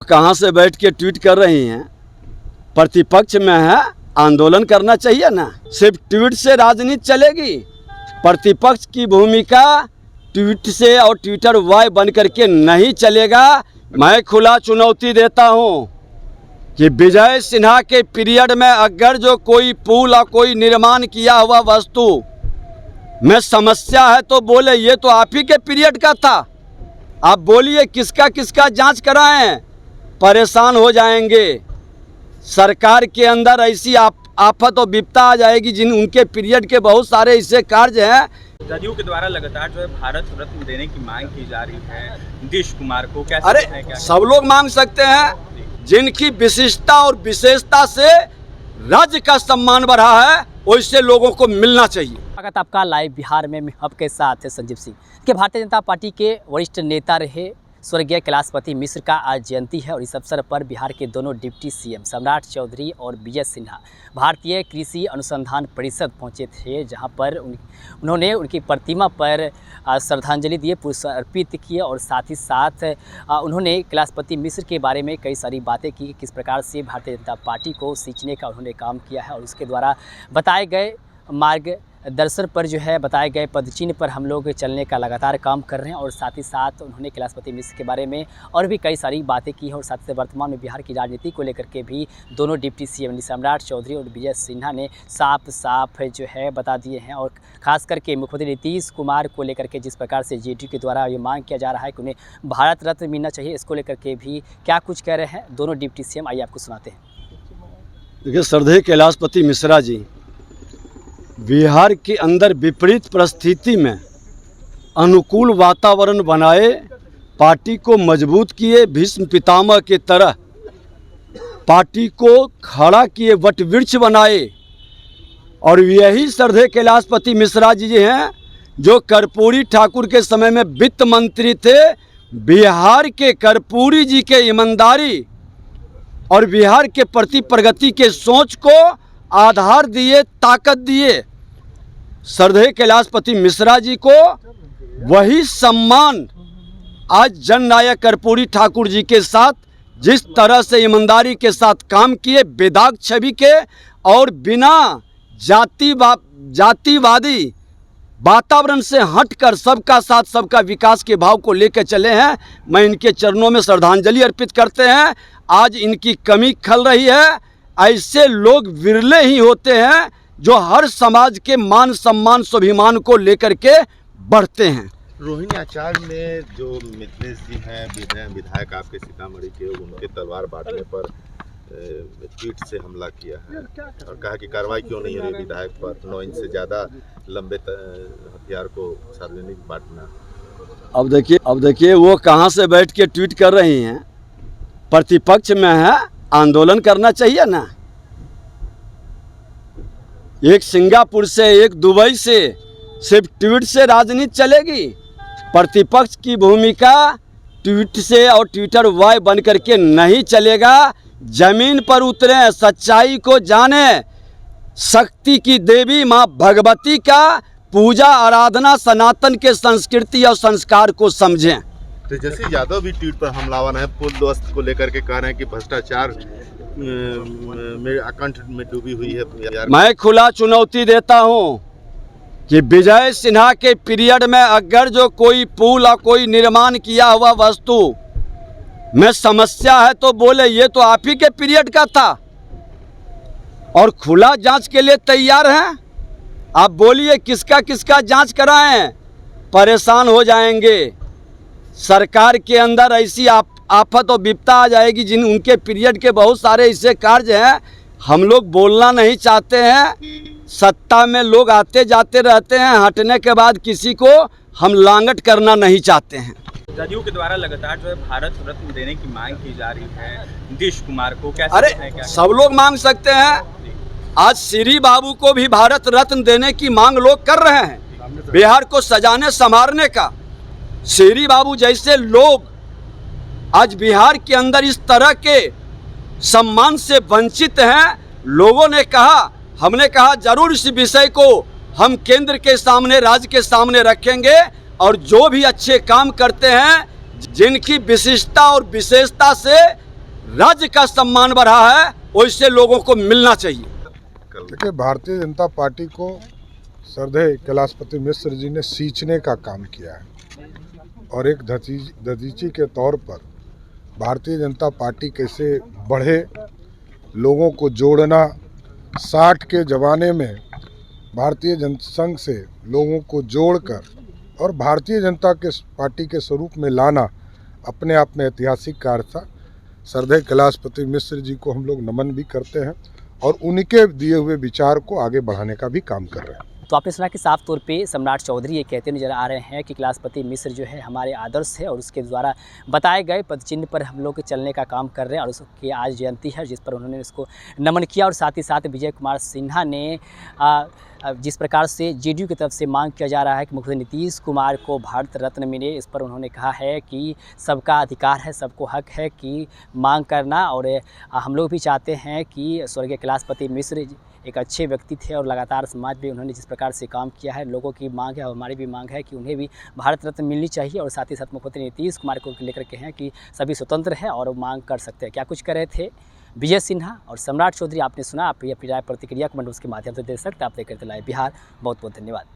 कहाँ से बैठ के ट्वीट कर रही हैं? प्रतिपक्ष में है, आंदोलन करना चाहिए ना। सिर्फ ट्वीट से राजनीति चलेगी? प्रतिपक्ष की भूमिका ट्वीट से और ट्विटर वाय बन करके नहीं चलेगा। मैं खुला चुनौती देता हूं कि विजय सिन्हा के पीरियड में अगर जो कोई पुल और कोई निर्माण किया हुआ वस्तु में समस्या है तो बोले, ये तो आप ही के पीरियड का था। आप बोलिए किसका किसका जांच कराएं, परेशान हो जाएंगे। सरकार के अंदर ऐसी आफत और विपदा आ जाएगी जिन उनके पीरियड के बहुत सारे ऐसे कार्य हैं। जदयू के द्वारा लगातार जो है भारत रत्न देने की मांग की जा रही है नीतीश कुमार को, क्या सब लोग मांग सकते हैं। जिनकी विशिष्टता और विशेषता से राज्य का सम्मान बढ़ा है वैसे लोगों को मिलना चाहिए। स्वागत आपका लाइव बिहार में। मैं आपके साथ है संजीव सिंह के। भारतीय जनता पार्टी के वरिष्ठ नेता रहे स्वर्गीय कैलाशपति मिश्र का आज जयंती है और इस अवसर पर बिहार के दोनों डिप्टी सीएम सम्राट चौधरी और विजय सिन्हा भारतीय कृषि अनुसंधान परिषद पहुंचे थे, जहां पर उन्होंने उनकी प्रतिमा पर श्रद्धांजलि दिए, पुष्प अर्पित किए और साथ ही साथ उन्होंने कैलाशपति मिश्र के बारे में कई सारी बातें की, किस प्रकार से भारतीय जनता पार्टी को सींचने का उन्होंने काम किया है और उसके द्वारा बताए गए मार्ग दर्शन पर जो है बताए गए पदचिन्ह पर हम लोग चलने का लगातार काम कर रहे हैं। और साथ ही साथ उन्होंने कैलाशपति मिश्र के बारे में और भी कई सारी बातें की हैं और साथ ही वर्तमान में बिहार की राजनीति को लेकर के भी दोनों डिप्टी सीएम सम्राट चौधरी और विजय सिन्हा ने साफ जो है बता दिए हैं। और ख़ास करके मुख्यमंत्री नीतीश कुमार को लेकर के जिस प्रकार से जेडीयू के द्वारा ये मांग किया जा रहा है कि उन्हें भारत रत्न मिलना चाहिए, इसको लेकर के भी क्या कुछ कह रहे हैं दोनों डिप्टी सीएम, आइए आपको सुनाते हैं। देखिए, श्रद्धेय कैलाशपति मिश्रा जी बिहार के अंदर विपरीत परिस्थिति में अनुकूल वातावरण बनाए, पार्टी को मजबूत किए, भीष्म पितामह के तरह पार्टी को खड़ा किए, वटवृक्ष बनाए। और यही श्रद्धेय कैलाशपति मिश्रा जी हैं जो कर्पूरी ठाकुर के समय में वित्त मंत्री थे। बिहार के कर्पूरी जी के ईमानदारी और बिहार के प्रति प्रगति के सोच को आधार दिए, ताकत दिए। श्रद्धेय कैलाशपति मिश्रा जी को वही सम्मान आज जननायक कर्पूरी ठाकुर जी के साथ जिस तरह से ईमानदारी के साथ काम किए, बेदाग छवि के और बिना जातिवादी वातावरण से हटकर सबका साथ सबका विकास के भाव को लेकर चले हैं। मैं इनके चरणों में श्रद्धांजलि अर्पित करते हैं। आज इनकी कमी खल रही है। ऐसे लोग विरले ही होते हैं जो हर समाज के मान सम्मान स्वाभिमान को लेकर के बढ़ते हैं। रोहिणी आचार्य ने जो मिथिलेश जी हैं विधायक आपके सीतामढ़ी के, उनके तलवार बांटने पर ट्वीट से हमला किया है और कहा कि कार्रवाई क्यों नहीं हो रही विधायक पर, 9 इंच से ज़्यादा लंबे हथियार को सार्वजनिक बांटना। अब देखिए वो कहाँ से बैठ के ट्वीट कर रही हैं? प्रतिपक्ष में है, आंदोलन करना चाहिए ना। एक सिंगापुर से, एक दुबई से सिर्फ ट्वीट से राजनीति चलेगी? प्रतिपक्ष की भूमिका ट्वीट से और ट्विटर वाय बन करके नहीं चलेगा। जमीन पर उतरे, सच्चाई को जाने, शक्ति की देवी माँ भगवती का पूजा आराधना, सनातन के संस्कृति और संस्कार को समझें। तेजस्वी यादव भी ट्वीट पर हमलावर है, पुल दोस्त को लेकर के कह रहे हैं कि भ्रष्टाचार मेरे अकाउंट में डूबी हुई है। मैं खुला चुनौती देता हूं कि विजय सिन्हा के पीरियड में अगर जो कोई पुल और कोई निर्माण किया हुआ वस्तु में समस्या है तो बोले, ये तो आप ही के पीरियड का था। और खुला जांच के लिए तैयार हैं। आप बोलिए किसका किसका जांच कराएं, परेशान हो जाएंगे। सरकार के अंदर ऐसी आफत और विपदा आ जाएगी जिन उनके पीरियड के बहुत सारे ऐसे कार्य हैं। हम लोग बोलना नहीं चाहते हैं। सत्ता में लोग आते जाते रहते हैं, हटने के बाद किसी को हम लांगट करना नहीं चाहते हैं। जदयू के द्वारा लगातार जो है भारत रत्न देने की मांग की जा रही है नीतीश कुमार को, क्या सब लोग मांग सकते हैं। आज श्री बाबू को भी भारत रत्न देने की मांग लोग कर रहे हैं, बिहार को सजाने संवारने का। श्री बाबू जैसे लोग आज बिहार के अंदर इस तरह के सम्मान से वंचित हैं। लोगों ने कहा, हमने कहा जरूर इस विषय को हम केंद्र के सामने, राज्य के सामने रखेंगे और जो भी अच्छे काम करते हैं, जिनकी विशिष्टता और विशेषता से राज्य का सम्मान बढ़ा है वैसे लोगों को मिलना चाहिए। देखिए, भारतीय जनता पार्टी को श्रद्धेय कैलाशपति मिश्र जी ने सींचने का काम किया है और एक दधीची के तौर पर भारतीय जनता पार्टी कैसे बढ़े, लोगों को जोड़ना, 60 के ज़माने में भारतीय जनसंघ से लोगों को जोड़कर और भारतीय जनता के पार्टी के स्वरूप में लाना अपने आप में ऐतिहासिक कार्य था। श्रद्धेय कैलाशपति मिश्र जी को हम लोग नमन भी करते हैं और उनके दिए हुए विचार को आगे बढ़ाने का भी काम कर रहे हैं। तो आपने सुना कि साफ तौर पे सम्राट चौधरी ये कहते नजर आ रहे हैं कि कैलाशपति मिश्र जो है हमारे आदर्श है और उसके द्वारा बताए गए पदचिन्ह पर हम लोग चलने का काम कर रहे हैं और उसकी आज जयंती है जिस पर उन्होंने उसको नमन किया। और साथ ही साथ विजय कुमार सिन्हा ने जिस प्रकार से जेडीयू की तरफ से मांग किया जा रहा है कि मुख्यमंत्री नीतीश कुमार को भारत रत्न मिले, इस पर उन्होंने कहा है कि सबका अधिकार है, सबको हक है कि मांग करना। और हम लोग भी चाहते हैं कि स्वर्गीय कैलाशपति मिश्र एक अच्छे व्यक्ति थे और लगातार समाज में उन्होंने जिस प्रकार से काम किया है, लोगों की मांग है और हमारी भी मांग है कि उन्हें भी भारत रत्न मिलनी चाहिए। और साथ ही साथ मुख्यमंत्री नीतीश कुमार को लेकर के हैं कि सभी स्वतंत्र हैं और मांग कर सकते हैं। क्या कुछ कर रहे थे विजय सिन्हा और सम्राट चौधरी, आपने सुना। आप अपनी राय प्रतिक्रिया कमेंट के माध्यम से दे सकते हैं। आप देखते लाइव बिहार। बहुत बहुत धन्यवाद।